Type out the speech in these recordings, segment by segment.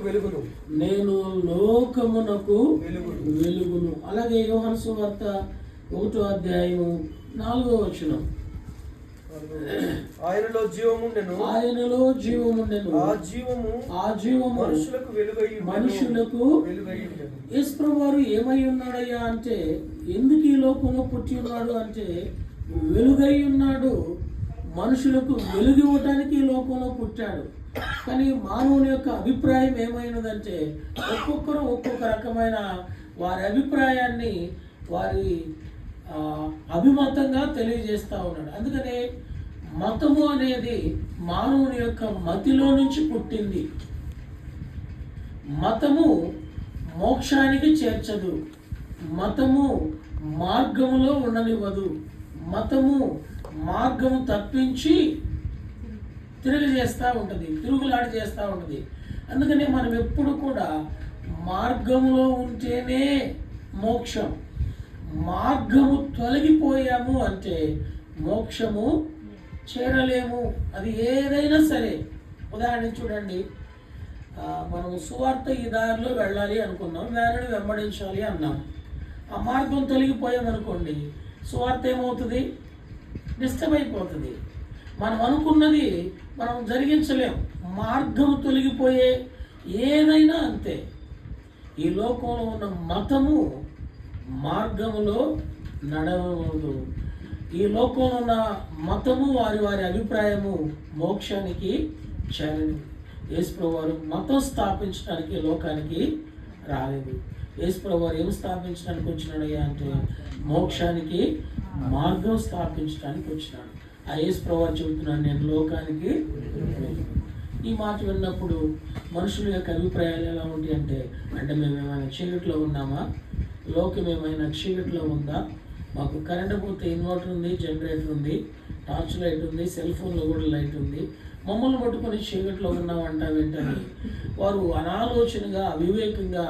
వెలుగును, నేను లోకమునకు వెలుగును. అలాగే యోహాను సువార్త 1వ అధ్యాయము 4వ వచనం, ఆయనలో జీవముండెను, ఆయనలో జీవముండెను, ఆ జీవము మనుషులకు వెలుగై యేసు ప్రభువారు ఏమై ఉన్నాడయ్యా అంటే, ఎందుకు ఈ లోకంలో పుట్టి ఉన్నాడు అంటే వెలుగై ఉన్నాడు. మనుషులకు వెలుగు ఇవ్వటానికి ఈ లోకంలో పుట్టాడు. కానీ మానవుని యొక్క అభిప్రాయం ఏమైనదంటే, ఒక్కొక్కరు ఒక్కొక్క రకమైన వారి అభిప్రాయాన్ని వారి అభిమతంగా తెలియజేస్తూ ఉన్నాడు. అందుకనే మతము అనేది మానవుని యొక్క మతిలో నుంచి పుట్టింది. మతము మోక్షానికి చేర్చదు, మతము మార్గములో ఉండనివ్వదు, మతము మార్గము తప్పించి తిరుగులాడి చేస్తూ ఉంటుంది. అందుకనే మనం ఎప్పుడు కూడా మార్గములో ఉంటేనే మోక్షం. మార్గము తొలగిపోయాము అంటే మోక్షము చేరలేము. అది ఏదైనా సరే. ఉదాహరణ చూడండి, మనం సువార్త ఈ దారిలో వెళ్ళాలి అనుకున్నాం, దానిని వెంబడించాలి అన్నాం. ఆ మార్గం తొలగిపోయామనుకోండి, సువార్త ఏమవుతుంది? డిస్టర్బ్ అయిపోతుంది. మనం అనుకున్నది మనం జరిగించలేం. మార్గము తొలగిపోయే ఏదైనా అంతే. ఈ లోకంలో ఉన్న మతము మార్గములో నడవదు. ఈ లోకంలో ఉన్న మతము వారి వారి అభిప్రాయము మోక్షానికి చేరదు. యేసు ప్రభువారు మతం స్థాపించడానికి లోకానికి రాలేదు. యేసు ప్రభువారు ఏం స్థాపించడానికి వచ్చినాడయ్యా అంటే మోక్షానికి మార్గం స్థాపించడానికి వచ్చినాడు. ఆ యేసు ప్రభువారు చెబుతున్నాడు, నేను లోకానికి. ఈ మాట విన్నప్పుడు మనుషుల యొక్క అభిప్రాయాలు ఎలా ఉంటాయి అంటే మేము ఏమైనా చీకట్లో ఉన్నామా? లోకం ఏమైనా చీకట్లో ఉందా? మాకు కరెంట్ పోతే ఇన్వర్టర్ ఉంది, జనరేటర్ ఉంది, టార్చ్ లైట్ ఉంది, సెల్ ఫోన్లో కూడా లైట్ ఉంది, మమ్మల్ని పట్టుకొని చీకట్లో ఉన్నామంటా వెంటనే వారు అనాలోచనగా అవివేకంగా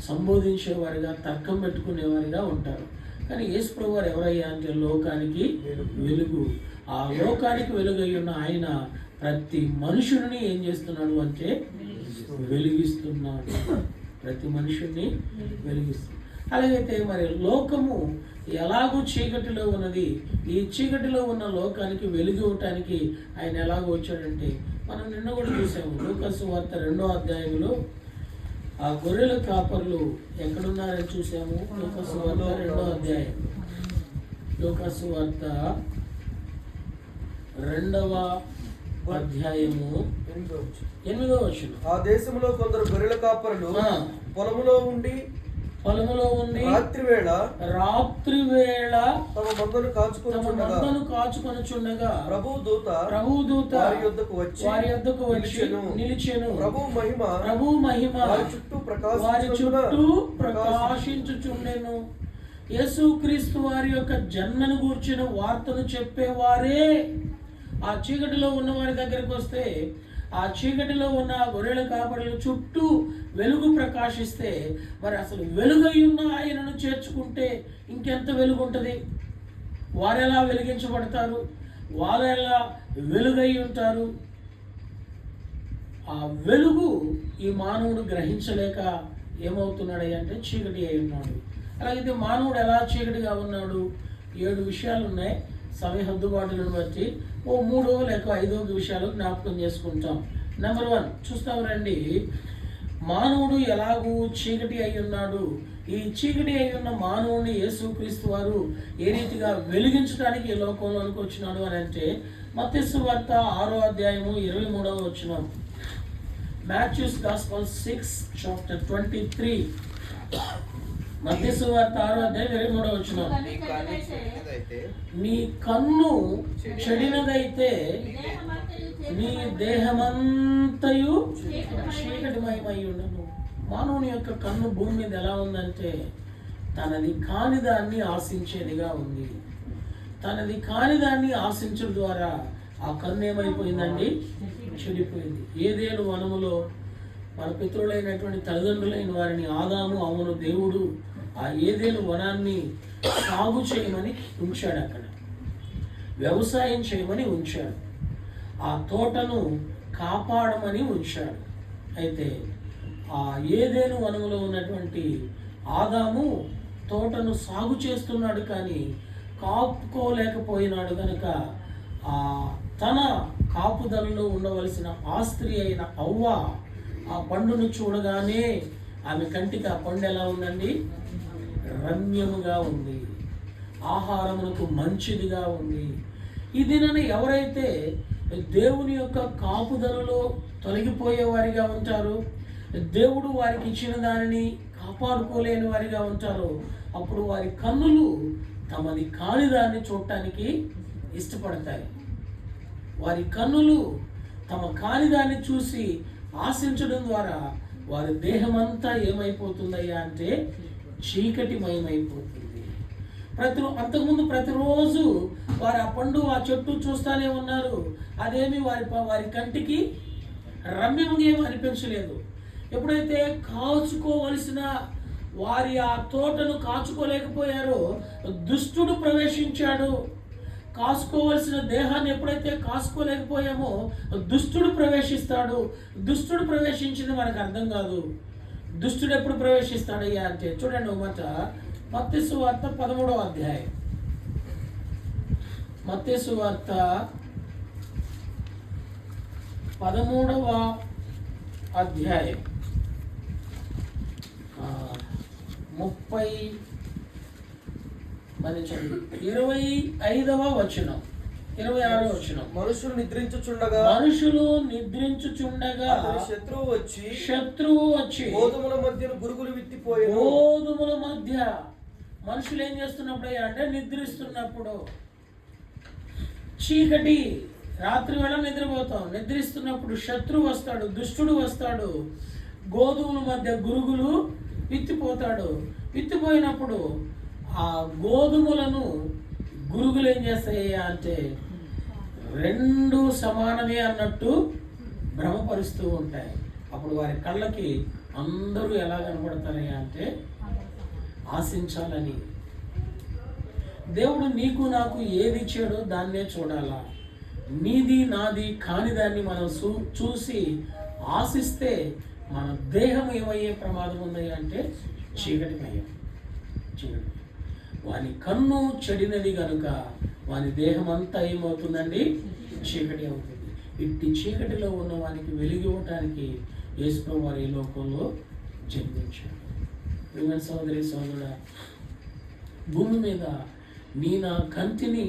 సంబోధించేవారిగా తర్కం పెట్టుకునేవారిగా ఉంటారు. కానీ యేసు ప్రభువారు ఎవరయ్యా అంటే లోకానికి వెలుగు. ఆ లోకానికి వెలుగై ఉన్న ఆయన ప్రతి మనుషుని ఏం చేస్తున్నాడు అంటే వెలిగిస్తున్నాడు. ప్రతి మనుషుని వెలిగిస్తున్నాడు. అలాగైతే మరి లోకము ఎలాగో చీకటిలో ఉన్నది, ఈ చీకటిలో ఉన్న లోకానికి వెలుగు ఇవ్వటానికి ఆయన ఎలాగో వచ్చాడంటే మనం నిన్న కూడా చూసాము. లూకాసు వార్త 2వ అధ్యాయంలో ఆ గొర్రెల కాపర్లు ఎక్కడున్నారని చూసాము. లూకాసు వార్త 2వ అధ్యాయం, లూకాసు వార్త 2వ అధ్యాయము 8వ వచనం, ఆ దేశంలో కొందరు గొర్రెల కాపరులు పొలములో ఉండి రాత్రి వేళ తమ మందను కాచుకొనుచుండగా ప్రభువు దూత వారి యొద్దకు వచ్చి నిలిచెను. ప్రభువు మహిమ వారి చుట్టూ ప్రకాశించుచుండెను. యేసుక్రీస్తు వారి యొక్క జన్మను గూర్చిన వార్తను చెప్పేవారే ఆ చీకటిలో ఉన్న వారి దగ్గరికి వస్తే, ఆ చీకటిలో ఉన్న గొర్రెల కాపరుల చుట్టూ వెలుగు ప్రకాశిస్తే, మరి అసలు వెలుగై ఉన్న ఆయనను చేర్చుకుంటే ఇంకెంత వెలుగు ఉంటుంది? వారెలా వెలిగించబడతారు? వారెలా వెలుగై ఉంటారు? ఆ వెలుగు ఈ మానవుడు గ్రహించలేక ఏమవుతున్నాడు అంటే చీకటి అయి ఉన్నాడు. అలాగైతే మానవుడు ఎలా చీకటిగా ఉన్నాడు? 7 విషయాలు ఉన్నాయి. సమయ హద్దుబాటులను బట్టి 3 లేక 5 విషయాలు జ్ఞాపకం చేసుకుంటాం. నెంబర్ 1 చూస్తాం రండి. మానవుడు ఎలాగూ చీకటి అయి ఉన్నాడు. ఈ చీకటి అయి ఉన్న మానవుడిని యేసుక్రీస్తు వారు ఏ రీతిగా వెలిగించడానికి ఈ లోకంలోనికి వచ్చినాడు అని అంటే మత్తయి సువార్త 6వ అధ్యాయము 23వ వచనం. Matthew's gospel 6:23. మత్తయి సువార్త 6వ అధ్యాయం 23వ వచనం. నీ కన్ను చెడినదైతే నీ దేహమంతయు చీకటిమయమై ఉండను. మానవుని యొక్క కన్ను భూమి మీద ఎలా ఉందంటే తనది కాని దాన్ని ఆశించేదిగా ఉంది. తనది కాని దాన్ని ఆశించడం ద్వారా ఆ కన్ను ఏమైపోయిందండి? చెడిపోయింది. ఏదేను వనములో మన పితరులైనటువంటి తల్లిదండ్రులైన వారిని ఆదాము అవును దేవుడు ఆ ఏదేను వనాన్ని సాగు చేయమని ఉంచాడు. అక్కడ వ్యవసాయం చేయమని ఉంచాడు. ఆ తోటను కాపాడమని ఉంచాడు. అయితే ఆ ఏదెను వనములో ఉన్నటువంటి ఆదాము తోటను సాగు చేస్తున్నాడు, కానీ కాపుకోలేకపోయినాడు కనుక తన కాపుదలలో ఉండవలసిన ఆ స్త్రీ అయిన అవ్వ ఆ పండును చూడగానే ఆమె కంటికి ఆ పండు ఎలా ఉందండి? రమ్యముగా ఉంది, ఆహారమునకు మంచిదిగా ఉంది. ఈ దినాన ఎవరైతే దేవుని యొక్క కాపుదలలో తొలగిపోయేవారిగా ఉంటారో, దేవుడు వారికి ఇచ్చిన దానిని కాపాడుకోలేని వారిగా ఉంటారో, అప్పుడు వారి కన్నులు తమది కాని దాన్ని చూడటానికి ఇష్టపడతాయి. వారి కన్నులు తమ కాని దాన్ని చూసి ఆశించడం ద్వారా వారి దేహమంతా ఏమైపోతుందయ్యా అంటే చీకటిమయమైపోతుంది. అంతకుముందు ప్రతిరోజు వారు ఆ పండు ఆ చెట్టు చూస్తూనే ఉన్నారు. అదేమి వారి కంటికి రమ్యంగా ఏమి అనిపించలేదు. ఎప్పుడైతే కాచుకోవలసిన వారి ఆ తోటను కాచుకోలేకపోయారో దుష్టుడు ప్రవేశించాడు. కాసుకోవలసిన దేహాన్ని ఎప్పుడైతే కాసుకోలేకపోయామో దుష్టుడు ప్రవేశిస్తాడు. దుష్టుడు ప్రవేశించింది మనకు అర్థం కాదు. దుష్టుడు ఎప్పుడు ప్రవేశిస్తాడయ్యా అంటే చూడండి, మత్తయి సువార్త 13వ అధ్యాయం. మత్తయి సువార్త 13వ అధ్యాయం 25వ వచనం, 26వ వచనం. మనుషులు నిద్రించుచుండగా శత్రువు వచ్చి గోధుమల మధ్య గురుగులు విత్తిపోయాను. గోధుమల మధ్య మనుషులు ఏం చేస్తున్నప్పుడు అంటే నిద్రిస్తున్నప్పుడు, చీకటి, రాత్రి వేళ నిద్రపోతాం, నిద్రిస్తున్నప్పుడు శత్రువు వస్తాడు, దుష్టుడు వస్తాడు, గోధుమల మధ్య గురుగులు విత్తిపోతాడు. విత్తిపోయినప్పుడు ఆ గోధుమలను గురుగులు ఏం చేస్తాయి అంటే రెండు సమానమే అన్నట్టు భ్రమపరుస్తూ ఉంటాయి. అప్పుడు వారి కళ్ళకి అందరూ ఎలా కనపడతారయ్యా అంటే ఆశించాలని. దేవుడు నీకు నాకు ఏది ఇచ్చాడో దాన్నే చూడాలా. నీది నాది కాని దాన్ని మనం చూసి ఆశిస్తే మన దేహం ఏమయ్యే ప్రమాదం ఉందయ్యా అంటే చీకటిమయ్యం. చీకటి వాని కన్ను చెడినది కనుక వాని దేహం అంతా ఏమవుతుందండి? చీకటి అవుతుంది. ఇట్టి చీకటిలో ఉన్న వానికి వెలుగు ఇవ్వటానికి యేసుప్రభువు వారు ఈ లోకంలో జన్మించాడు. ప్రియమైన సోదరి సోదరుడా, భూమి మీద నీ నా కంటిని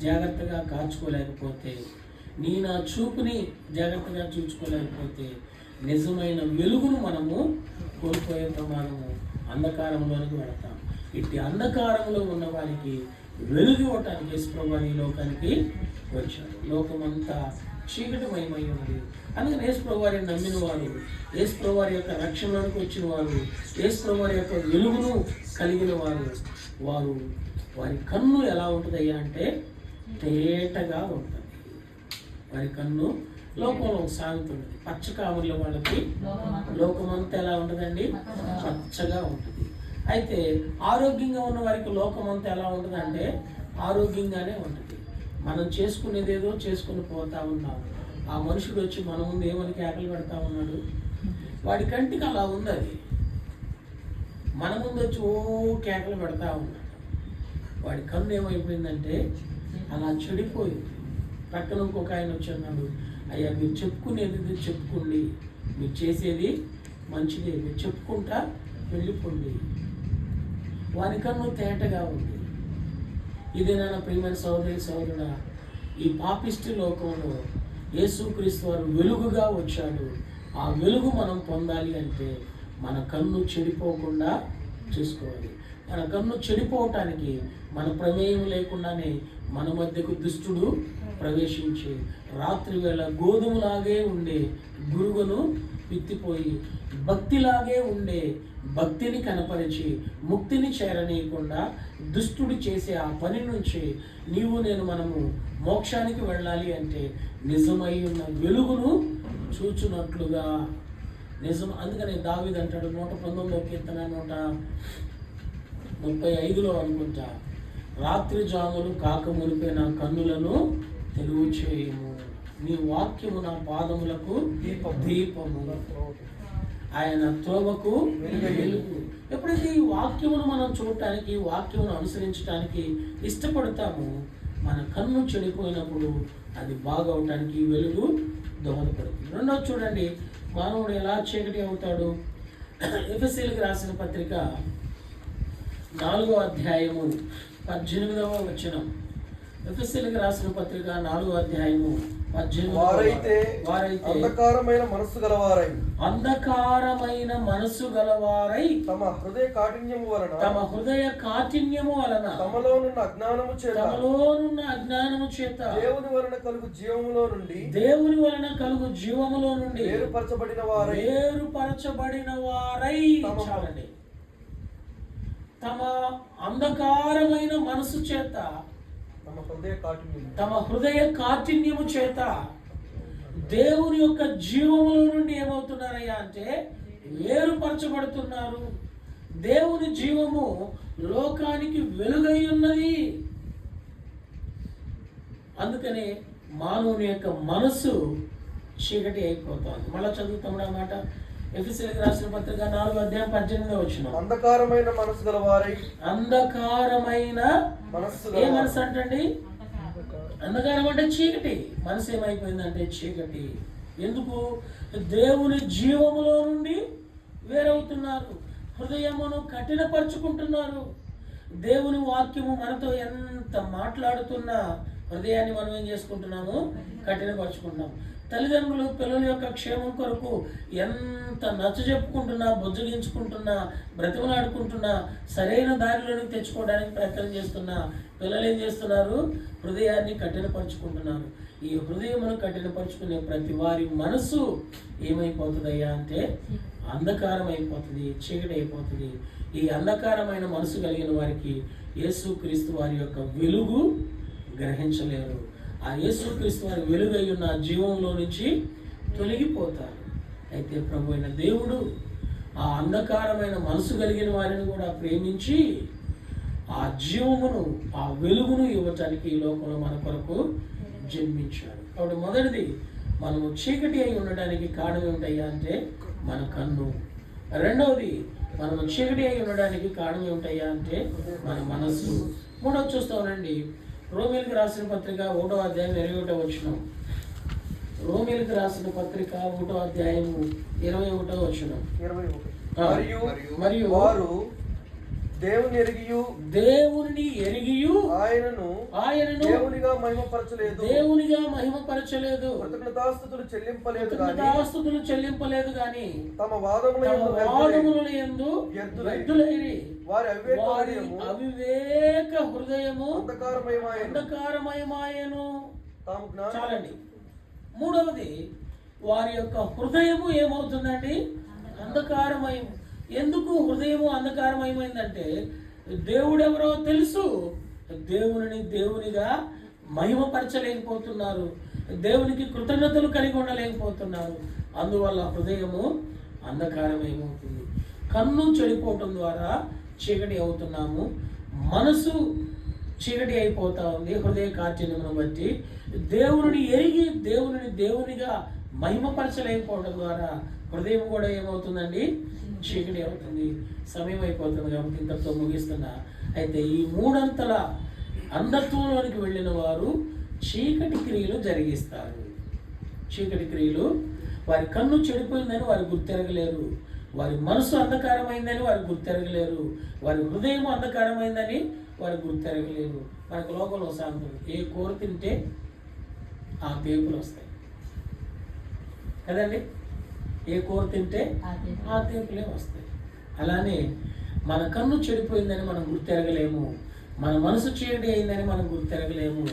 జాగ్రత్తగా కాచుకోలేకపోతే, నీ నా చూపుని జాగ్రత్తగా చూసుకోలేకపోతే నిజమైన వెలుగును మనము కోల్పోయే ప్రమాదము, అంధకారంలోనికి వెళతాం. ఇట్టి అంధకారంలో ఉన్న వారికి వెలుగు ఇవ్వటానికి యేసుప్రభువు ఈ లోకానికి వచ్చాడు. లోకమంతా చీకటిమయమై ఉన్నది. అందుకని యేసుప్రభువు వారిని నమ్మిన వారు, యేసుప్రభువు వారి యొక్క రక్షణలోనికి వచ్చిన వారు, యేసుప్రభువు వారి యొక్క వెలుగును కలిగిన వారు వారి కన్ను ఎలా ఉంటుందయ్యా అంటే తేటగా ఉంటుంది. వారి కన్ను లోకంలో సాగుతుంది. పచ్చ కావుల వాళ్ళకి లోకమంతా ఎలా ఉంటుందండి? పచ్చగా ఉంటుంది. అయితే ఆరోగ్యంగా ఉన్న వారికి లోకమంతా ఎలా ఉంటుంది అంటే ఆరోగ్యంగానే ఉంటుంది. మనం చేసుకునేది ఏదో చేసుకుని పోతా ఉన్నాం. ఆ మనుషుడు వచ్చి మన ముందు ఏమని కేకలు పెడతా ఉన్నాడు? వాడి కంటికి అలా ఉంది. అది మన ముందు వచ్చి ఓ కేకలు పెడతా ఉన్నాడు. వాడి కన్ను ఏమైపోయిందంటే అలా చెడిపోయింది. పక్కన ఇంకొక ఆయన వచ్చి అన్నాడు, అయ్యా మీరు చెప్పుకునేది చెప్పుకోండి, మీరు చేసేది మంచిదే, మీరు చెప్పుకుంటా వెళ్ళిపోండి. వాని కన్ను తేటగా ఉంది. ఇదేనా ప్రియమైన సోదరి సోదరుడా? ఈ పాపిష్టి లోకంలో యేసుక్రీస్తు వారు వెలుగుగా వచ్చాడు. ఆ వెలుగు మనం పొందాలి అంటే మన కన్ను చెడిపోకుండా చూసుకోవాలి. మన కన్ను చెడిపోవటానికి మన ప్రమేయం లేకుండానే మన మధ్యకు దుష్టుడు ప్రవేశించి రాత్రి వేళ గోధుమలాగే ఉండే గురుగును విత్తిపోయి భక్తిలాగే ఉండే భక్తిని కనపరిచి ముక్తిని చేరనీయకుండా దుష్టుడు చేసే ఆ పని నుంచి మనము మోక్షానికి వెళ్ళాలి అంటే నిజమై ఉన్న వెలుగును చూచున్నట్లుగా నిజం. అందుకనే దావీదు అంటాడు 119వ కీర్తన 135లో అనుకుంటా, రాత్రి జాములు కాక మునిపే నా కన్నులను తెలుగు చేయము, నీ వాక్యము నా పాదములకు దీపము. ఆయన త్రోవకు వెలుగు. ఎప్పుడైతే ఈ వాక్యమును మనం చూడటానికి, వాక్యమును అనుసరించడానికి ఇష్టపడతామో, మన కన్ను చెడిపోయినప్పుడు అది బాగవటానికి వెలుగు దోహదపడుతుంది. రెండోది చూడండి, మానవుడు ఎలా చీకటి అవుతాడు. ఎఫెసీయులకు రాసిన పత్రిక 4వ అధ్యాయము 18వ వచనం. ఎఫెసీయులకు రాసిన పత్రిక 4వ అధ్యాయము 18. వారైతే అంధకారమైన మనస్సు గలవారై తమ హృదయ కాఠిన్యము వలన తమలోనున్న అజ్ఞానము చేత దేవుని వలన కలుగు జీవములో నుండి వేరుపరచబడిన వారై చాలండి. తమ అంధకారమైన మనసు చేత, తమ హృదయ కాఠిన్యము చేత దేవుని యొక్క జీవములో నుండి ఏమవుతున్నారయ్యా అంటే వేరుపరచబడుతున్నారు. దేవుని జీవము లోకానికి వెలుగై ఉన్నది. అందుకనే మానవుని యొక్క మనస్సు చీకటి అయిపోతుంది. మళ్ళా చదువుతాం అన్నమాట. ఎఫెసీయులకు రాసిన పత్రిక 4వ అధ్యాయం 18వ వచనం. అంధకారమైన మనస్సు గలవారై. అంధకారమైన మనస్సు. ఏ మనసు అంటండి? అంధకారం అంటే చీకటి. మనసు ఏమైపోయిందంటే చీకటి. ఎందుకు? దేవుని జీవములో నుండి వేరవుతున్నారు. హృదయమును కఠినపరుచుకుంటున్నారు. దేవుని వాక్యము మనతో ఎంత మాట్లాడుతున్నా హృదయాన్ని మనం ఏం చేసుకుంటున్నాము? కఠినపరుచుకుంటున్నాం. తల్లిదండ్రులు పిల్లల యొక్క క్షేమం కొరకు ఎంత నచ్చ చెప్పుకుంటున్నా, బుజ్జగించుకుంటున్నా, బ్రతిమలాడుకుంటున్నా, సరైన దారిలోనికి తెచ్చుకోవడానికి ప్రయత్నం చేస్తున్నా పిల్లలు ఏం చేస్తున్నారు? హృదయాన్ని కఠినపరుచుకుంటున్నారు. ఈ హృదయమును కఠినపరుచుకునే ప్రతి వారి మనసు ఏమైపోతుందయ్యా అంటే అంధకారం అయిపోతుంది, చీకటి అయిపోతుంది. ఈ అంధకారమైన మనసు కలిగిన వారికి యేసుక్రీస్తు వారి యొక్క వెలుగు గ్రహించలేరు. ఆ యేసుక్రీస్తు వారి వెలుగై ఉన్న జీవంలో నుంచి తొలగిపోతారు. అయితే ప్రభు అయిన దేవుడు ఆ అంధకారమైన మనసు కలిగిన వారిని కూడా ప్రేమించి ఆ జీవమును, ఆ వెలుగును ఇవ్వటానికి ఈ లోకంలో మన కొరకు జన్మించాడు. కాబట్టి మొదటిది, మనము చీకటి అయి ఉండడానికి కారణం ఏమిటయ్యా అంటే మన కన్ను. రెండవది, మనము చీకటి అయి ఉండడానికి కారణం ఏమిటయ్యా అంటే మన మనస్సు. మూడవది చూస్తామండి, రోమీయులకు రాసిన పత్రిక 1వ అధ్యాయం 21వ వచనం. రోమీయులకు రాసిన పత్రిక 1వ అధ్యాయము 21వ వచనం. మరియు వారు దేవుని ఎరిగియు ఆయనను దేవునిగా మహిమపరచలేదు, కృతజ్ఞతాస్తుతులు చెల్లింపలేదు గాని తమ వాదముల యందు వ్యర్థులైరి. వారి అవివేక హృదయము అంధకారమయమాయెను. చాలండి. మూడవది, వారి యొక్క హృదయము ఏమవుతుందండి? అంధకారమయం. ఎందుకు హృదయము అంధకారమయమైందంటే దేవుడెవరో తెలుసు, దేవునిగా మహిమపరచలేకపోతున్నారు, దేవునికి కృతజ్ఞతలు కలిగి ఉండలేకపోతున్నారు. అందువల్ల హృదయము అంధకారమయమవుతుంది. కన్ను చెడిపోవటం ద్వారా చీకటి అవుతున్నాము. మనసు చీకటి అయిపోతా ఉంది హృదయ కాఠిన్యమును బట్టి. దేవుని ఎరిగి దేవునిగా మహిమపరచలేకపోవడం ద్వారా హృదయం కూడా ఏమవుతుందండి? చీకటి అవుతుంది. సమయం అయిపోతుంది కాబట్టి ఇంతతో ముగిస్తున్నా. అయితే ఈ మూడంతల అంధత్వంలోనికి వెళ్ళిన వారు చీకటి క్రియలు జరిగిస్తారు. చీకటి క్రియలు, వారి కన్ను చెడిపోయిందని వారు గుర్తెరగలేరు, వారి మనసు అంధకారమైందని వారు గుర్తెరగలేరు, వారి హృదయం అంధకారమైందని వారు గుర్తెరగలేరు. మనకు లోకంలో సాంతం, ఏ కూర తింటే ఆ తేపులు వస్తాయి కదండి. ఏ కూర తింటే ఆ తేపులే వస్తాయి. అలానే మన కన్ను చెడిపోయిందని మనం గుర్తెరగలేము, మన మనసు చీకటి అయిందని మనం గుర్తెరగలేము,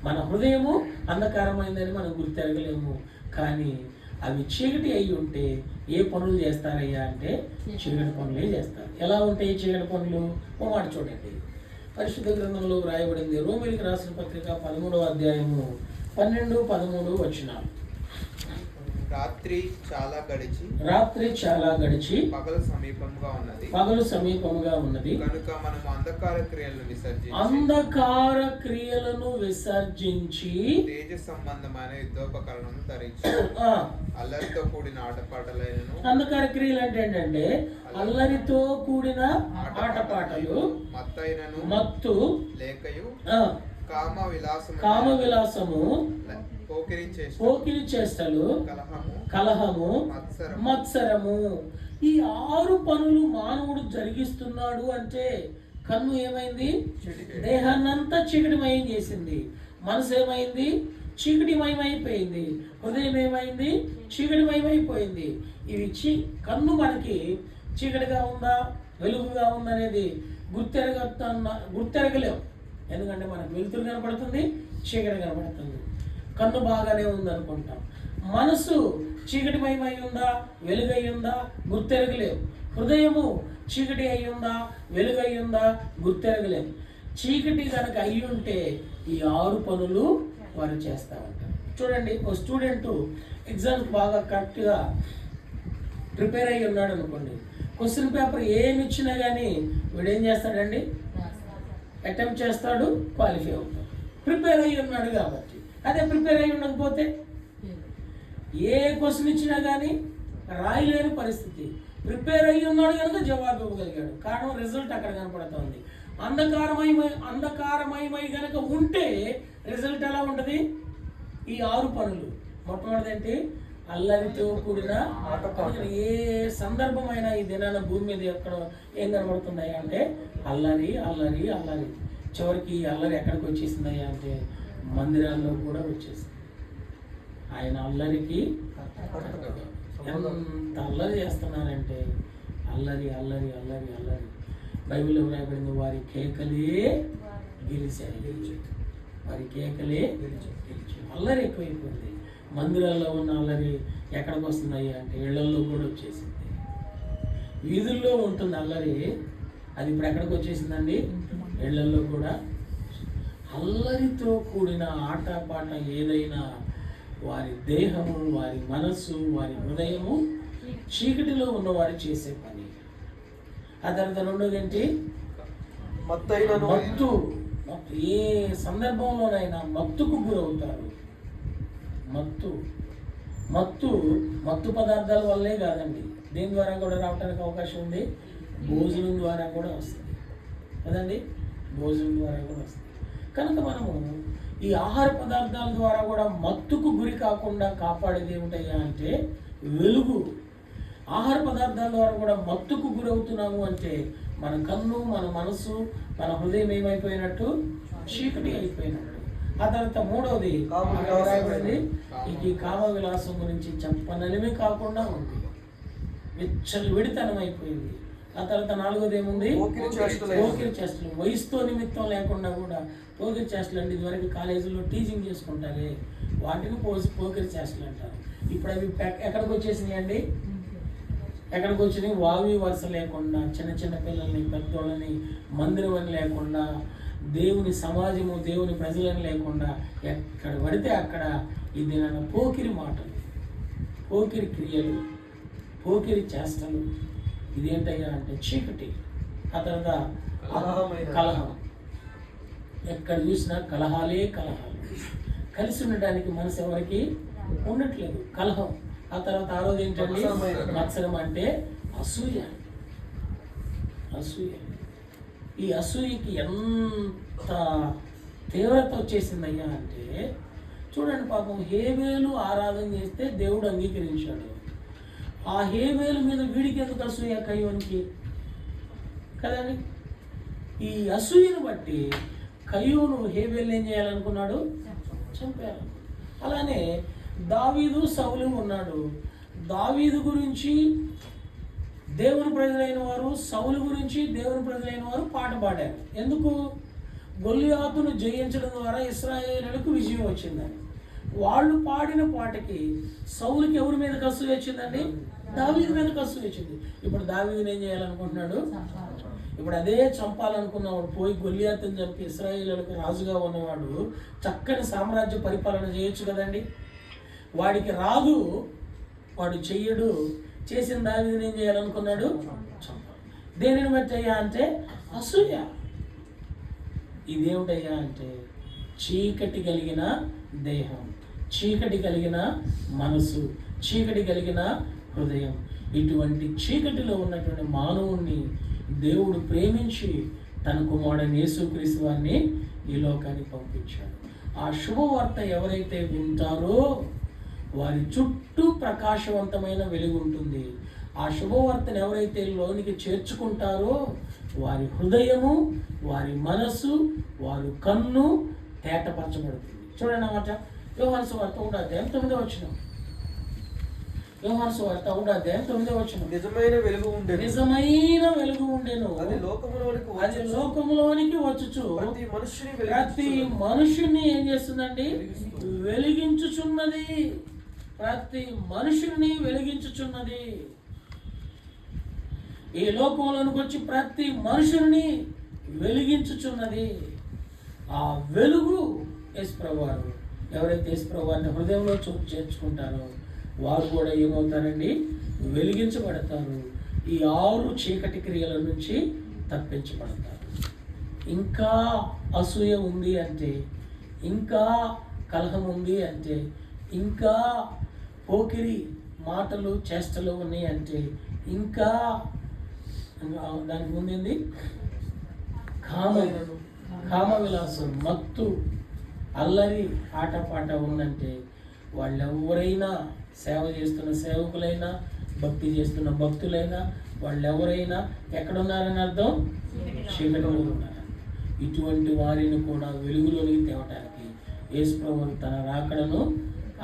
మన హృదయము అంధకారమైందని మనం గుర్తెరగలేము. కానీ అవి చీకటి అయి ఉంటే ఏ పనులు చేస్తారయ్యా అంటే చీకటి పనులే చేస్తారు. ఎలా ఉంటాయి చీకటి పనులు? ఓ మాట చూడండి, పరిశుద్ధ గ్రంథంలో వ్రాయబడింది. రోమీయులకు రాసిన పత్రిక 13వ అధ్యాయము 12-13 వచనాలు. రాత్రి చాలా గడిచి పగలు సమీపముగా ఉన్నది కనుక మనము అంధకార క్రియలను విసర్జించి తేజ సంబంధమైన యుద్ధోపకరణను ధరించి అల్లరితో కూడిన ఆటపాటలైనను. అంధకార క్రియలు అంటే ఏంటంటే అల్లరితో కూడిన ఆటపాటలు, మత్తు లేకయు, కామ విలాసము, పోకిరి చేష్టలు, కలహము, మత్సరము. ఈ 6 పనులు మానవుడు జరిగిస్తున్నాడు అంటే కన్ను ఏమైంది? దేహాన్నంతా చీకటిమయం చేసింది. మనసు ఏమైంది? చీకటిమయమైపోయింది. హృదయం ఏమైంది? చీకటిమయమైపోయింది. ఇవి కన్ను మనకి చీకటిగా ఉందా వెలుగుగా ఉందనేది గుర్తెరగలేవు. ఎందుకంటే మనకు వెలుతురు కనపడుతుంది, చీకటి కనపడుతుంది. కన్ను బాగానే ఉందనుకుంటాం. మనసు చీకటిమయమై ఉందా వెలుగై ఉందా గుర్తెరగలేవు. హృదయము చీకటి అయి ఉందా వెలుగై ఉందా గుర్తెరగలేము. చీకటి కనుక అయి ఉంటే ఈ 6 పనులు వారు చేస్తూ ఉంటారు. చూడండి, ఒక స్టూడెంట్ ఎగ్జామ్కి బాగా కరెక్ట్గా ప్రిపేర్ అయ్యి ఉన్నాడు అనుకోండి. క్వశ్చన్ పేపర్ ఏమి ఇచ్చినా కానీ వీడు ఏం చేస్తాడండి? అటెంప్ట్ చేస్తాడు, క్వాలిఫై అవుతాడు. ప్రిపేర్ అయ్యి ఉన్నాడు కాబట్టి. అదే ప్రిపేర్ అయ్యి ఉండకపోతే ఏ క్వశ్చన్ ఇచ్చినా కానీ రాయలేని పరిస్థితి. ప్రిపేర్ అయ్యి ఉన్నాడు కనుక జవాబు ఇవ్వగలిగాడు. కారణం రిజల్ట్ అక్కడ కనపడుతుంది. అంధకారమయమై కనుక ఉంటే రిజల్ట్ ఎలా ఉంటుంది? ఈ 6 పనులు. మొట్టమొదటి ఏంటి? అల్లరితో కూడిన ఏ సందర్భమైనా ఈ దినాన భూమి మీద ఎక్కడ ఏం కనబడుతున్నాయా అంటే అల్లరి అల్లరి అల్లరి. చివరికి అల్లరి ఎక్కడికి వచ్చేసిందయ్యా అంటే మందిరాల్లో కూడా వచ్చేసింది. ఆయన అల్లరికి ఎంత అల్లరి చేస్తున్నారంటే అల్లరి అల్లరి అల్లరి అల్లరి. బైబిల్లో రాయబడింది, వారి కేకలే గెలిచాయి. వారి కేకలే గెలిచాయి. అల్లరి ఎక్కువైపోయింది. మందిరాల్లో ఉన్న అల్లరి ఎక్కడికి వస్తున్నాయి అంటే ఇళ్లల్లో కూడా వచ్చేసింది. వీధుల్లో ఉంటుంది అల్లరి, అది ఇప్పుడు ఎక్కడికి వచ్చేసిందండి? ఇళ్లల్లో కూడా. అల్లరితో కూడిన ఆటపాట ఏదైనా వారి దేహము, వారి మనస్సు, వారి హృదయము చీకటిలో ఉన్నవారు చేసే పని. ఆ తర్వాత రెండోది ఏంటి? మత్తు. ఏ సందర్భంలోనైనా మత్తుకు గురవుతారు. మత్తు పదార్థాల వల్లే కాదండి, దేని ద్వారా కూడా రావడానికి అవకాశం ఉంది? భోజనం ద్వారా కూడా వస్తుంది కదండి. భోజనం ద్వారా కూడా వస్తుంది. కనుక మనము ఈ ఆహార పదార్థాల ద్వారా కూడా మత్తుకు గురి కాకుండా కాపాడేది ఏమిటయ్యా అంటే వెలుగు. ఆహార పదార్థాల ద్వారా కూడా మత్తుకు గురవుతున్నాము అంటే మన కన్ను, మన మనసు, మన హృదయం ఏమైపోయినట్టు? చీకటి అయిపోయినట్టు. ఆ తర్వాత మూడవది ఈ కామ విలాసం గురించి చెప్పనలివి కాకుండా ఉంది. విచ్చలవిడితనం అయిపోయింది. ఆ తర్వాత నాలుగోది ఏముంది? పోకిరి చేష్టలు. వయసుతో నిమిత్తం లేకుండా కూడా పోకిరి చేష్టలు అండి. ఇదివరకు కాలేజీలో టీచింగ్ చేసుకుంటారే వాటిని పోకిరి చేష్టలు అంటారు. ఇప్పుడు అవి ఎక్కడికి వచ్చేసినాయి అండి? ఎక్కడికి వచ్చినాయి? వావి వరుస లేకుండా, చిన్న చిన్న పిల్లల్ని, పెద్దోళ్ళని, మందిరం అని లేకుండా, దేవుని సమాజము, దేవుని ప్రజలని లేకుండా ఎక్కడ పడితే అక్కడ ఇది పోకిరి మాటలు, పోకిరి క్రియలు, పోకిరి చేష్టలు. ఇదేంటయ్యా అంటే చీకటి. ఆ తర్వాత కలహం. ఎక్కడ చూసినా కలహాలే కలహాలు. కలిసి ఉండడానికి మనసు ఎవరికి ఉండట్లేదు. కలహం. ఆ తర్వాత ఆరోజు ఏంటండి? మత్సరం అంటే అసూయ. ఈ అసూయకి ఎంత తీవ్రత వచ్చేసిందయ్యా అంటే చూడండి, పాపం హేబేలు ఆరాధన చేస్తే దేవుడు అంగీకరించాడు. ఆ హేబేలు మీద వీడికి ఎందుకు అసూయ? కయ్యోనికి కదండి. ఈ అసూయను బట్టి కయ్యోను హేబేలు ఏం చేయాలనుకున్నాడు? చంపేయాలి. అలానే దావీదు, సౌలు ఉన్నాడు. దావీదు గురించి దేవుని ప్రజలైన వారు, సౌలు గురించి దేవుని ప్రజలైన వారు పాట పాడారు. ఎందుకు? గొల్లియాతును జయించడం ద్వారా ఇశ్రాయేలులకు విజయం వచ్చిందని. వాళ్ళు పాడిన పాటకి సౌలుకి ఎవరి మీద కసు వచ్చిందండి? దావీదు మీద కసు వచ్చింది. ఇప్పుడు దావీదుని ఏం చేయాలనుకుంటున్నాడు? ఇప్పుడు అదే చంపాలనుకున్నవాడు పోయి గొల్లియాతుని చంపి ఇశ్రాయేలులకు రాజుగా ఉన్నవాడు చక్కని సామ్రాజ్య పరిపాలన చేయొచ్చు కదండి. వాడికి రాదు, వాడు చెయ్యడు. చేసిన దావీదుని ఏం చేయాలనుకున్నాడు? చంపాలి. దేనిని బట్టి అయ్యా అంటే అసూయ. ఇదేమిటయ్యా అంటే చీకటి కలిగిన దేహం, చీకటి కలిగిన మనసు, చీకటి కలిగిన హృదయం. ఇటువంటి చీకటిలో ఉన్నటువంటి మానవుణ్ణి దేవుడు ప్రేమించి తన కుమారుడైన యేసుక్రీస్తు వారిని ఈ లోకానికి పంపించాడు. ఆ శుభవార్త ఎవరైతే వింటారో వారి చుట్టూ ప్రకాశవంతమైన వెలుగు ఉంటుంది. ఆ శుభవార్తను ఎవరైతే లోనికి చేర్చుకుంటారో వారి హృదయము, వారి మనసు, వారి కన్ను తేటపరచబడుతుంది. చూడండి అన్నమాట. యోహాను సువార్త 1:9. యోహాను సువార్త 1:9. నిజమైన వెలుగు ఉండేను, నిజమైన వెలుగు ఉండేను, అది లోకములోనికి వచ్చుచు ప్రతి మనుషుని ఏం చేస్తుందండి? వెలిగించుచున్నది. ప్రతి మనుషుని వెలిగించుచున్నది. ఈ లోకంలోనికి వచ్చి ప్రతి మనుషుని వెలిగించుచున్నది. ఆ వెలుగు యేసుప్రభువు వారు. ఎవరైతే యేసుప్రభువు వారిని హృదయంలో చేర్చుకుంటారో వారు కూడా ఏమవుతారండి? వెలిగించబడతారు. ఈ 6 చీకటి క్రియల నుంచి తప్పించబడతారు. ఇంకా అసూయ ఉంది అంటే, ఇంకా కలహం ఉంది అంటే, ఇంకా పోకిరి మాటలు చేష్టలు ఉన్నాయి అంటే, ఇంకా దానికి ముందేంది? కామ విలాసం, మత్తు, అల్లరి, ఆటపాట ఉందంటే వాళ్ళెవరైనా, సేవ చేస్తున్న సేవకులైనా, భక్తి చేస్తున్న భక్తులైనా, వాళ్ళెవరైనా ఎక్కడున్నారని అర్థం? చీకటిలో ఉన్నారు. ఇటువంటి వారిని కూడా వెలుగులోనికి తేవటానికి యేసుప్రభువు తన రాకడను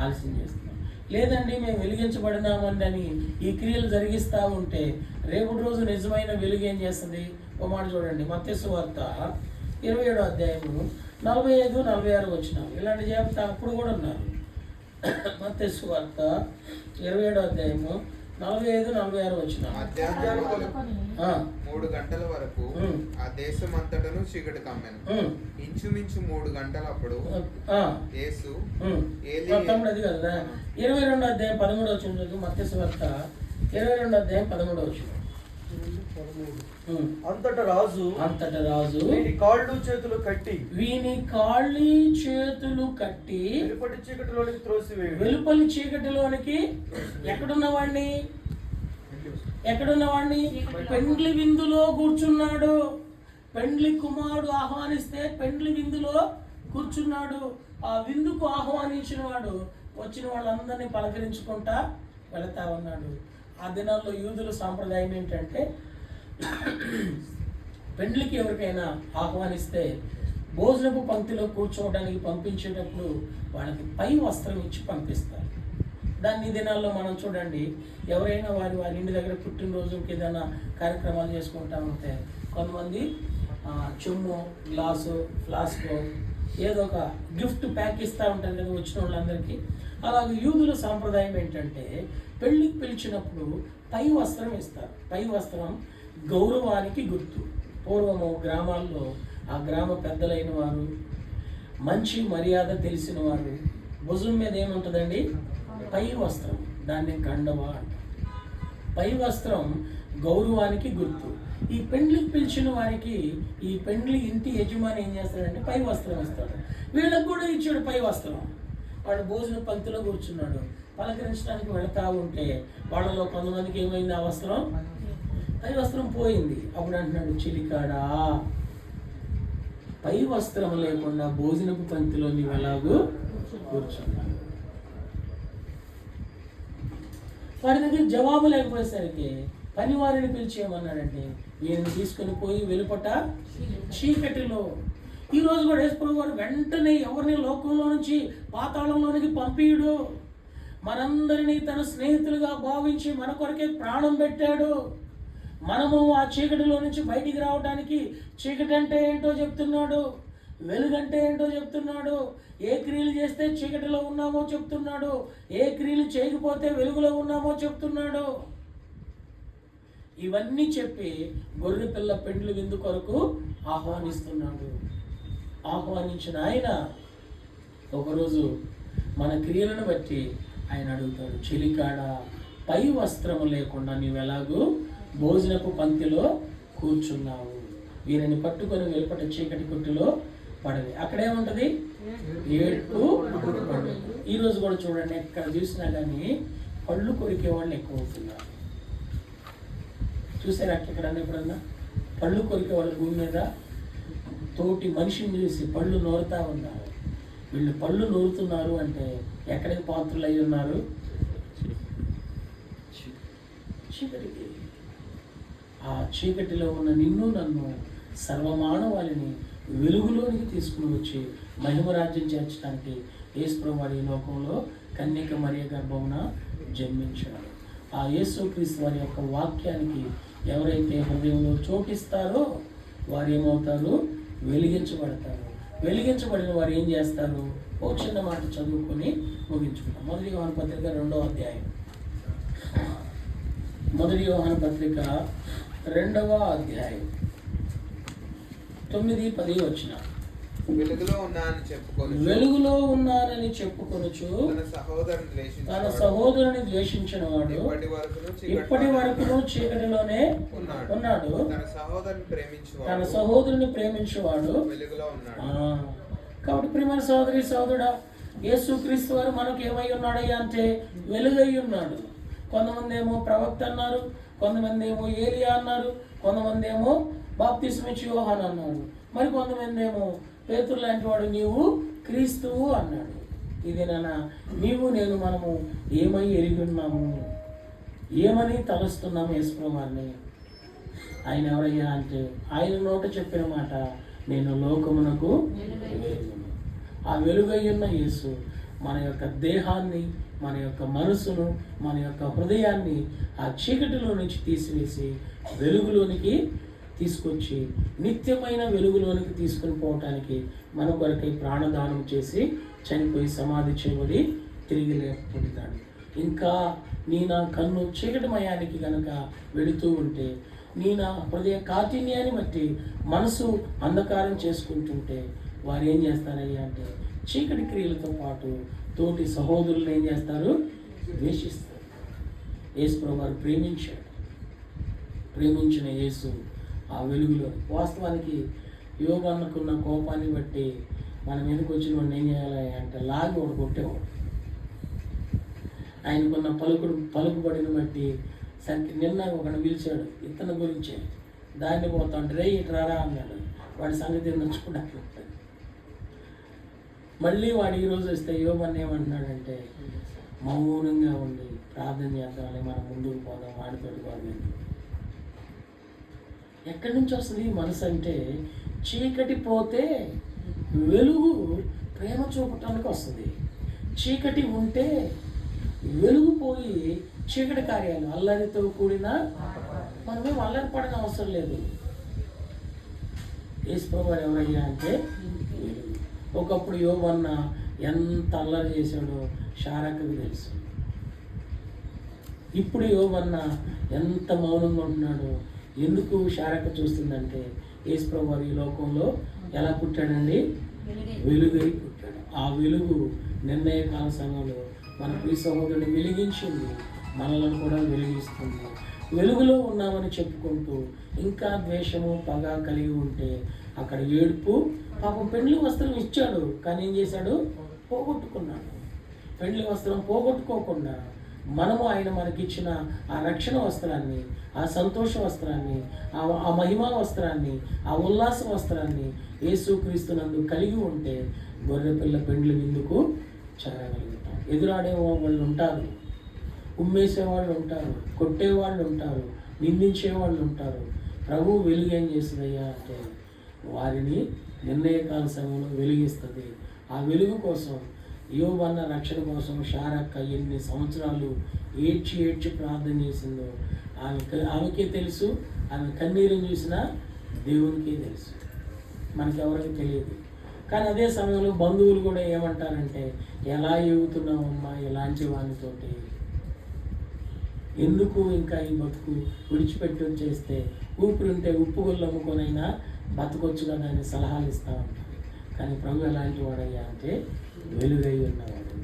ఆలస్యం చేస్తున్నాం. లేదండి మేము వెలిగించబడినామండి అని ఈ క్రియలు జరిగిస్తూ ఉంటే రేపటి రోజు నిజమైన వెలుగు ఏం చేస్తుంది? ఒక మాట చూడండి. మత్తయి సువార్త 27:45-46 ఇలాంటి జాబితా అప్పుడు కూడా ఉన్నారు. మత్తయి సువార్త 27:45-46 3 గంటల వరకు ఆ దేశం అంతటను చీకటి కమ్మెను. ఇంచుమించు 3 గంటలప్పుడు యేసు తమ్ముడు అది కదా 22:13 మత్తయి సువార్త 22:13 అంతట రాజు వీని కాళ్ళు చేతులు కట్టి వెలుపలి చీకటిలోనికి త్రోసివేయుడు. వెలుపలి చీకటిలోనికి ఎక్కడున్నవాడిని? పెండ్లి విందులో కూర్చున్నాడు. పెండ్లి కుమారుడు ఆహ్వానిస్తే పెండ్లి విందులో కూర్చున్నాడు. ఆ విందుకు ఆహ్వానించిన వాడు వచ్చిన వాళ్ళందరినీ పలకరించుకుంటా వెళతా ఉన్నాడు. ఆ దినాల్లో యూదుల సాంప్రదాయం ఏంటంటే పెండ్లికి ఎవరికైనా ఆహ్వానిస్తే భోజనపు పంక్తిలో కూర్చోవడానికి పంపించేటప్పుడు వాళ్ళకి పై వస్త్రం ఇచ్చి పంపిస్తారు. దాన్ని దినాల్లో మనం చూడండి, ఎవరైనా వారి ఇంటి దగ్గర పుట్టినరోజుకి ఏదైనా కార్యక్రమాలు చేసుకుంటా ఉంటే కొంతమంది చెమ్ము, గ్లాసు, ఫ్లాస్క్ ఏదో ఒక గిఫ్ట్ ప్యాక్ ఇస్తూ ఉంటారు కదా వచ్చిన వాళ్ళందరికీ. అలాగే యూదుల సాంప్రదాయం ఏంటంటే పెళ్ళికి పిలిచినప్పుడు పై వస్త్రం ఇస్తారు. పై వస్త్రం గౌరవానికి గుర్తు. పూర్వము గ్రామాల్లో ఆ గ్రామ పెద్దలైన వారు, మంచి మర్యాద తెలిసిన వారు భుజం మీద ఏముంటుందండి? పై వస్త్రం. దాన్ని కండవ అంటారు. పై వస్త్రం గౌరవానికి గుర్తు. ఈ పెండ్లికి పిలిచిన వారికి ఈ పెండ్లి ఇంటి యజమాని ఏం చేస్తాడంటే పై వస్త్రం ఇస్తాడు. వీళ్ళకు కూడా ఇచ్చాడు పై వస్త్రం. వాడు భోజన పంక్తిలో కూర్చున్నాడు. పలకరించడానికి వెళతా ఉంటే వాళ్ళలో కొంతమందికి ఏమైంది? ఆ వస్త్రం, పై వస్త్రం పోయింది. అప్పుడు అంటున్నాడు, చిలికాడా, పై వస్త్రం లేకుండా భోజనపు పంక్తిలో నీవు ఎలాగూ కూర్చున్నాడు. వారి దగ్గర జవాబు లేకపోయేసరికి పనివారిని పిలిచి ఏమన్నాడంటే ఈయన తీసుకుని పోయి వెలుపట చీకటిలో. ఈరోజు కూడా యేసుప్రభువు వారు వెంటనే ఎవరిని లోకంలో నుంచి పాతాళంలోనికి పంపియుడు. మనందరినీ తన స్నేహితులుగా భావించి మన కొరకే ప్రాణం పెట్టాడు. మనము ఆ చీకటిలో నుంచి బయటికి రావడానికి చీకటి అంటే ఏంటో చెప్తున్నాడు, వెలుగంటే ఏంటో చెప్తున్నాడు. ఏ క్రియలు చేస్తే చీకటిలో ఉన్నామో చెప్తున్నాడు, ఏ క్రియలు చేయకపోతే వెలుగులో ఉన్నామో చెప్తున్నాడు. ఇవన్నీ చెప్పి గొర్రె పిల్ల పెండ్లి విందు కొరకు ఆహ్వానిస్తున్నాడు. ఆహ్వానించిన ఆయన ఒకరోజు మన క్రియలను బట్టి ఆయన అడుగుతాడు, చెలికాడా పై వస్త్రము లేకుండా నీవు ఎలాగూ భోజనపు పంక్తిలో కూర్చున్నావు. వీరిని పట్టుకొని వెలుపట చీకటి కొట్టులో పడవి. అక్కడేముంటది? ఏడుపు. ఈరోజు కూడా చూడండి, ఎక్కడ చూసినా కానీ పళ్ళు కొరికే వాళ్ళు ఎక్కువ అవుతున్నారు. చూసారా ఎక్కడన్నా ఎప్పుడన్నా పళ్ళు కొరికే వాళ్ళు భూమి మీద తోటి మనిషిని చూసి పళ్ళు నోరుతా ఉన్నారు. వీళ్ళు పళ్ళు నూరుతున్నారు అంటే ఎక్కడికి పాత్రలు అయి ఉన్నారు? చీకటికి. ఆ చీకటిలో ఉన్న నిన్ను నన్ను సర్వమానవాళిని వెలుగులోనికి తీసుకుని వచ్చి మహిమరాజ్యం చేర్చడానికి యేసుప్రభువు వారి ఈ లోకంలో కన్యక మరియ గర్భమున జన్మించాడు. ఆ యేసుక్రీస్తు వారి యొక్క వాక్యానికి ఎవరైతే హృదయంలో చోటిస్తారో వారు ఏమవుతారు? వెలిగించబడతారు. వెలిగించబడిన వారు ఏం చేస్తారు? ఓ చిన్న మాట చదువుకొని ముగించుకుంటాం. మొదటి యోహాను పత్రిక 2వ అధ్యాయం. మొదటి యోహాను పత్రిక 2వ అధ్యాయం 9-10 వచ్చిన. వెలుగులో ఉన్నానని చెప్పుకొనుచు తన సహోదరుని ద్వేషించిన వాడు ఇప్పటి వరకును చీకటిలోనే ఉన్నాడు. తన సహోదరుని ప్రేమించేవాడు వెలుగులో ఉన్నాడు. కాబట్టి ప్రియమైన సహోదరి సహోదరుడా, యేసుక్రీస్తు వారు మనకు ఏమై ఉన్నాడయ్యా అంటే వెలుగై ఉన్నాడు. కొంతమంది ఏమో ప్రవక్త అన్నారు, కొంతమంది ఏమో ఏలియా అన్నారు, కొంతమంది ఏమో బాప్తిస్మిచ్చి యోహాను అన్నారు, మరి కొంతమంది ఏమో పేతురు లాంటి వాడు నీవు క్రీస్తువు అన్నాడు. ఇదేనా నీవు నేను మనము ఏమై ఎరిగి ఉన్నాము, ఏమని తలుస్తున్నాము యేసుప్రభువారిని? ఆయన ఎవరయ్యా అంటే ఆయన నోట చెప్పిన మాట, నేను లోకమునకు వెలుగును. ఆ వెలుగయ్యున్న యేసు మన యొక్క దేహాన్ని, మన యొక్క మనసును, మన యొక్క హృదయాన్ని ఆ చీకటిలో నుంచి తీసివేసి వెలుగులోనికి తీసుకొచ్చి నిత్యమైన వెలుగులోనికి తీసుకుని పోవటానికి మన కొరకై ప్రాణదానం చేసి చనిపోయి సమాధి చేయబడి తిరిగి లేకపోతాడు. ఇంకా నీ నా కన్ను చీకటిమయానికి గనక వెళుతూ ఉంటే, నీ నా హృదయ కాఠిన్యాన్ని బట్టి మనసు అంధకారం చేసుకుంటుంటే వారు ఏం చేస్తారయ్యా అంటే చీకటి క్రియలతో పాటు తోటి సహోదరులను ఏం చేస్తారు? ద్వేషిస్తారు. యేసుప్రభువు వారు ప్రేమించాడు. ప్రేమించిన యేసు ఆ వెలుగులో వాస్తవానికి యోబు అన్నకున్న కోపాన్ని బట్టి మనం ఎందుకు వచ్చిన వాడిని ఏం చేయాలి అంటే లాగి వాడు కొట్టేవాడు. ఆయనకున్న పలుకుబడిని బట్టి సరికి నిన్న ఒకడు పిలిచాడు ఇతని గురించే, దాన్ని పోతాడు రే ఇటు రారా అన్నాడు. వాడి సంగతి నచ్చుకోవడానికి మళ్ళీ వాడు ఈరోజు వస్తే యోబు అన్న ఏమంటున్నాడంటే మౌనంగా ఉండి ప్రార్థన చేద్దామని మనం ముందుకు పోదాం వాడితోటి వాడు. ఎక్కడి నుంచి వస్తుంది మనసు అంటే చీకటి పోతే వెలుగు ప్రేమ చూపటానికి వస్తుంది. చీకటి ఉంటే వెలుగు పోయి చీకటి కార్యాలు అల్లరితో కూడిన మనమేం అల్లరి పడిన అవసరం లేదు. యేసుప్రభువు ఎవరయ్యా అంటే వెలుగు. ఒకప్పుడు యోబు అన్న ఎంత అల్లరి చేశాడో శారక్కకు తెలుసు. ఇప్పుడు యోబు అన్న ఎంత మౌనంగా ఉంటున్నాడో ఎందుకు శారక్క చూస్తుందంటే యేసుప్రభువు వారు ఈ లోకంలో ఎలా పుట్టాడండి? వెలుగై పుట్టాడు. ఆ వెలుగు నిర్ణయకాల సమయంలో మన ప్రియ సహోదరుని వెలిగించింది, మనలను కూడా వెలిగిస్తుంది. వెలుగులో ఉన్నామని చెప్పుకుంటూ ఇంకా ద్వేషము పగ కలిగి ఉంటే అక్కడ ఏడుపు. పాపం పెండ్లి వస్త్రం ఇచ్చాడు కానీ ఏం చేశాడు? పోగొట్టుకున్నాడు. పెండ్లి వస్త్రం పోగొట్టుకోకుండా మనము ఆయన మనకిచ్చిన ఆ రక్షణ వస్త్రాన్ని, ఆ సంతోష వస్త్రాన్ని, ఆ మహిమా వస్త్రాన్ని, ఆ ఉల్లాస వస్త్రాన్ని యేసుక్రీస్తునందు కలిగి ఉంటే గొర్రెపిల్ల పెండ్లి విందుకు చేరగలుగుతాం. ఎదురాడే వాళ్ళు ఉంటారు, ఉమ్మేసేవాళ్ళు ఉంటారు, కొట్టేవాళ్ళు ఉంటారు, నిందించేవాళ్ళు ఉంటారు. ప్రభువు వెలుగు ఏం చేస్తుందయ్యా అంటే వారిని నిర్ణయకాల సమయంలో వెలిగిస్తుంది. ఆ వెలుగు కోసం యోబు అన్న రక్షణ కోసం శారక్క ఎన్ని సంవత్సరాలు ఏడ్చి ప్రార్థన చేసిందో ఆమెకే తెలుసు. ఆమె కన్నీరుని చూసినా దేవునికే తెలుసు, మనకెవరికి తెలియదు. కానీ అదే సమయంలో బంధువులు కూడా ఏమంటారంటే ఎలా ఎగుతున్నావమ్మా ఇలాంటి వానితోటి, ఎందుకు ఇంకా ఈ బతుకు విడిచిపెట్టి వచ్చేస్తే ఊపిరి ఉంటే ఉప్పు గొల్లు అమ్ముకొనైనా బతకొచ్చు కదా అని సలహాలు ఇస్తూ ఉంటారు. కానీ ప్రభు ఎలాంటి వాడయ్యా అంటే వెలుగై ఉన్నవాడు.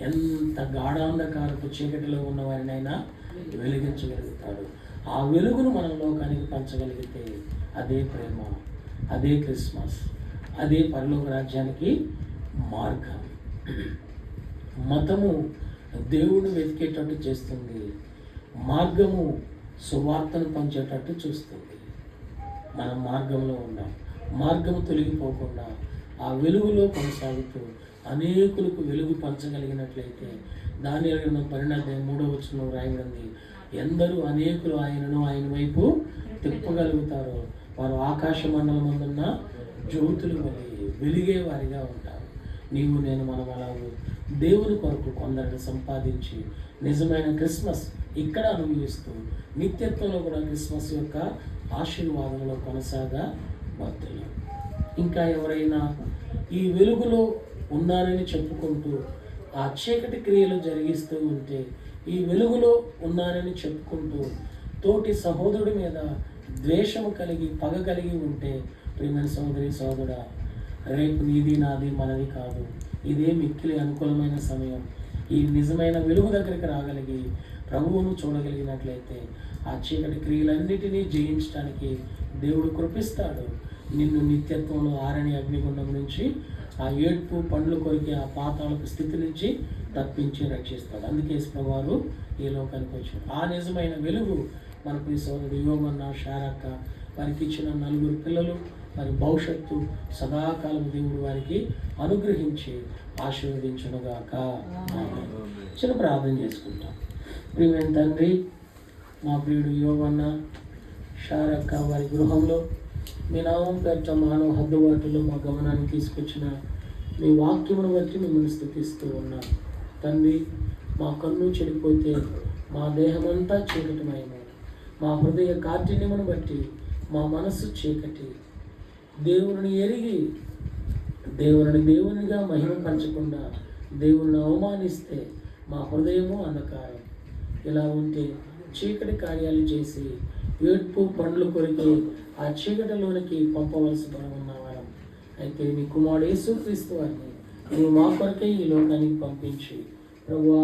ఎంత గాఢాంధకారపు చీకటిలో ఉన్నవారినైనా వెలిగించగలుగుతాడు. ఆ వెలుగును మనం లోకానికి పంచగలిగితే అదే ప్రేమ, అదే క్రిస్మస్, అదే పరలోక రాజ్యానికి మార్గం. మతము దేవుడిని వెతికేటట్టు చేస్తుంది, మార్గము సువార్తను పంచేటట్టు చూస్తుంది. మనం మార్గంలో ఉన్నాం. మార్గము తొలగిపోకుండా ఆ వెలుగులో కొనసాగుతూ అనేకులకు వెలుగు పంచగలిగినట్లయితే దానియేలు గ్రంథం 12:3 రాయబడింది, ఎందరూ అనేకులు ఆయన వైపు తిప్పగలుగుతారో వారు ఆకాశ మండలం ముందున్న జ్యోతులు వలె వెలిగే వారిగా ఉంటారు. నీవు నేను మనం అలాగూ దేవుని కొరకు కొందరిని సంపాదించి నిజమైన క్రిస్మస్ ఇక్కడ అనుభవిస్తూ నిత్యత్వంలో కూడా క్రిస్మస్ యొక్క ఆశీర్వాదంలో కొనసాగబడుతున్నాం. ఇంకా ఎవరైనా ఈ వెలుగులో ఉన్నారని చెప్పుకుంటూ ఆ చీకటి క్రియలు జరిగిస్తూ ఉంటే, ఈ వెలుగులో ఉన్నారని చెప్పుకుంటూ తోటి సహోదరుడి మీద ద్వేషము కలిగి పగ కలిగి ఉంటే, ప్రియమైన సహోదరి సహోదరుడా, రేపు నీది నాది మనది కాదు, ఇదే మిక్కిలి అనుకూలమైన సమయం. ఈ నిజమైన వెలుగు దగ్గరికి రాగలిగి ప్రభువును చూడగలిగినట్లయితే ఆ చీకటి క్రియలన్నిటినీ జయించడానికి దేవుడు కృపిస్తాడు. నిన్ను నిత్యత్వంలో ఆరని అగ్నిగుండం నుంచి, ఆ ఏడ్పు పండ్లు కొరికి ఆ పాతాళపు స్థితి నుంచి తప్పించి రక్షిస్తాడు. అందుకే ప్రభువారు ఈ లోకానికి వచ్చాడు. ఆ నిజమైన వెలుగు మన ప్రియ సోదరుడు యోగన్న, శారక్క వారికి ఇచ్చిన 4 పిల్లలు వారి భవిష్యత్తు సదాకాలం దేవుడు వారికి అనుగ్రహించి ఆశీర్వదించునుగాక. చిన్న ప్రార్థన చేసుకుంటాం. ప్రియమైన తండ్రి, మా ప్రియుడు యోగన్న, శారక్క వారి గృహంలో మీ నామం పేర్చ మానవ హద్దుబాటులో మా గమనాన్ని తీసుకొచ్చిన మీ వాక్యమును బట్టి మిమ్మల్ని స్తుతిస్తూ ఉన్నాం. తండ్రి, మా కన్ను చెడిపోతే మా దేహమంతా చీకటిమయము, మా హృదయ కాఠిన్యమును బట్టి మా మనస్సు చీకటి, దేవుని ఎరిగి దేవునిగా మహిమ పంచకుండా దేవుని అవమానిస్తే మా హృదయము అంధకారం. ఇలా ఉంటే చీకటి కార్యాలు చేసి ఏడ్పు పండ్లు కొరికి ఆ చీకటిలోనికి పంపవలసి ఉన్నావారం. అయితే మీ కుమారుడు యేసుక్రీస్తు వారిని నువ్వు మా కొరకే ఈ లోకానికి పంపించి, ప్రభువా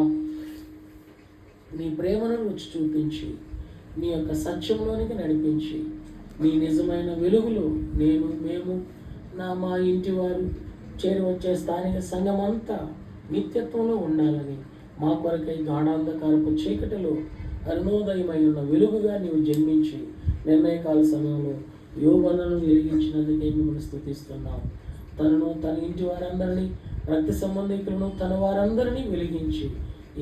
నీ ప్రేమను రుచి చూపించి నీ యొక్క సత్యంలోనికి నడిపించి నీ నిజమైన వెలుగులో మేము మా ఇంటి వారు చేరి వచ్చే స్థానిక సంఘం అంతా నిత్యత్వంలో ఉండాలని మా కొరకై గాఢాంధకారపు చీకటిలో అరుణోదయమై ఉన్న వెలుగుగా నీవు జన్మించి నిర్ణయకాల సమయంలో యోగనను వెలిగించినందుకే మిమ్మల్ని స్తుతిస్తున్నాం. తన ఇంటి వారందరినీ, రక్త సంబంధికులను తన వారందరినీ వెలిగించి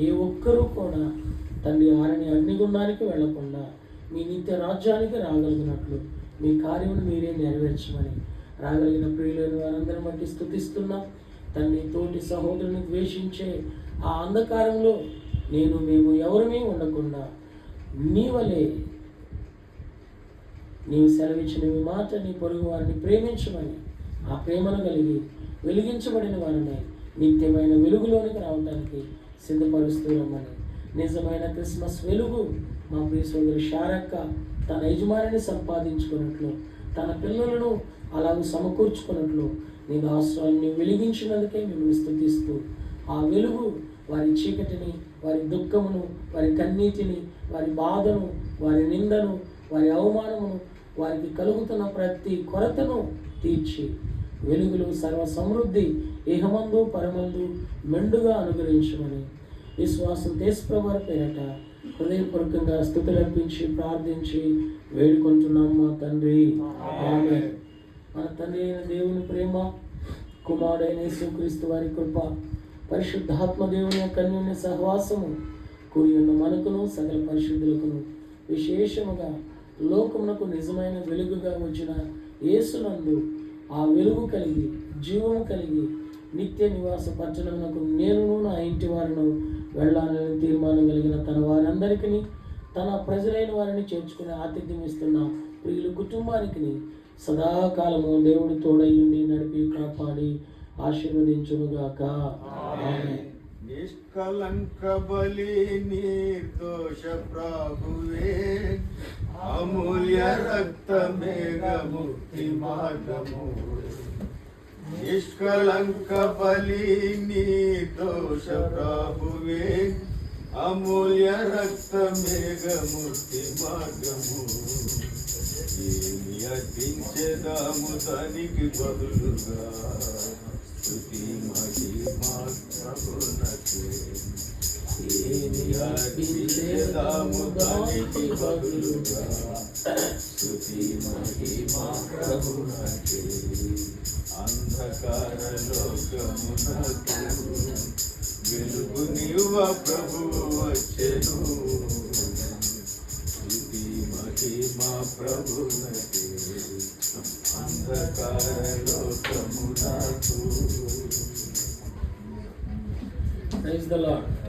ఏ ఒక్కరూ కూడా తండ్రి ఆరని అగ్నిగుండానికి వెళ్లకుండా మీ నిత్య రాజ్యానికి రాగలిగినట్లు మీ కార్యమును మీరే నెరవేర్చమని రాగలిగిన ప్రియులైన వారందరిని బట్టి స్తుతిస్తున్నాం. తండ్రి, తోటి సహోదరుని ద్వేషించే ఆ అంధకారంలో మేము ఎవరమే ఉండకుండా నీ వలె నీవు సెలవిచ్చిన మీ మాట నీ పొరుగు వారిని ప్రేమించమని ఆ ప్రేమను కలిగి వెలిగించబడిన వారిని నిత్యమైన వెలుగులోనికి రావడానికి సిద్ధపరుస్తూ రమ్మని, నిజమైన క్రిస్మస్ వెలుగు మా ప్రియ సోదరి శారక్క తన యజమానిని సంపాదించుకున్నట్లు, తన పిల్లలను అలాగ సమకూర్చుకున్నట్లు నీ దాసురాన్ని వెలిగించినందుకే మిమ్మల్ని స్తుతిస్తూ, ఆ వెలుగు వారి చీకటిని, వారి దుఃఖమును, వారి కన్నీటిని, వారి బాధను, వారి నిందను, వారి అవమానమును, వారికి కలుగుతున్న ప్రతి కొరతను తీర్చి వెలుగులు సర్వ సమృద్ధి ఇహమందు పరమందు మెండుగా అనుగ్రహించమని విశ్వాసం దేశప్రభువారి పేరట హృదయపూర్వకంగా స్తుతులర్పించి ప్రార్థించి వేడుకుంటున్నాం మా తండ్రి. ఆమేన్. మన తండ్రి అయిన దేవుని ప్రేమ, కుమారుడైన యేసుక్రీస్తు వారి కృప, పరిశుద్ధాత్మ దేవుని యొక్క అన్యోన్య సహవాసము కూడి ఉన్న మనకును సకల పరిశుద్ధులకును విశేషముగా లోకమునకు నిజమైన వెలుగుగా వచ్చిన యేసునందు ఆ వెలుగు కలిగి జీవము కలిగి నిత్య నివాస పట్టణమునకు నేనును నా ఇంటి వారిను వెళ్ళాలని తీర్మానం కలిగిన తన వారందరికీ, తన ప్రజలైన వారిని చేర్చుకుని ఆతిథ్యం ఇస్తున్న ప్రియుల కుటుంబానికి సదాకాలము దేవుడు తోడయ్యుండి నడిపి కాపాడి ఆశీర్వదించునుగాక. ఆమేన్. నిష్కలంక బలి నిర్దోష ప్రభువే, అమూల్య రక్తమేఘ ముక్తి మార్గము. నిష్కలంక బలి నిర్దోష ప్రభువే, అమూల్య రక్తమేఘముక్తి మార్గము. ఏమి అర్పించేదాము దానికి బదులుగా, స్తుతి మహిమా ప్రభునకే. ఏమి అర్పించేదాము దానికి బదులుగా, స్తుతి మహిమా ప్రభునకే. అంధకార లోకమునకు వెలుగు నీవ ప్రభువు వచ్చెను. స్తుతి మహిమా ప్రభునకే. అంధకార లోకమునకు. Praise the lord.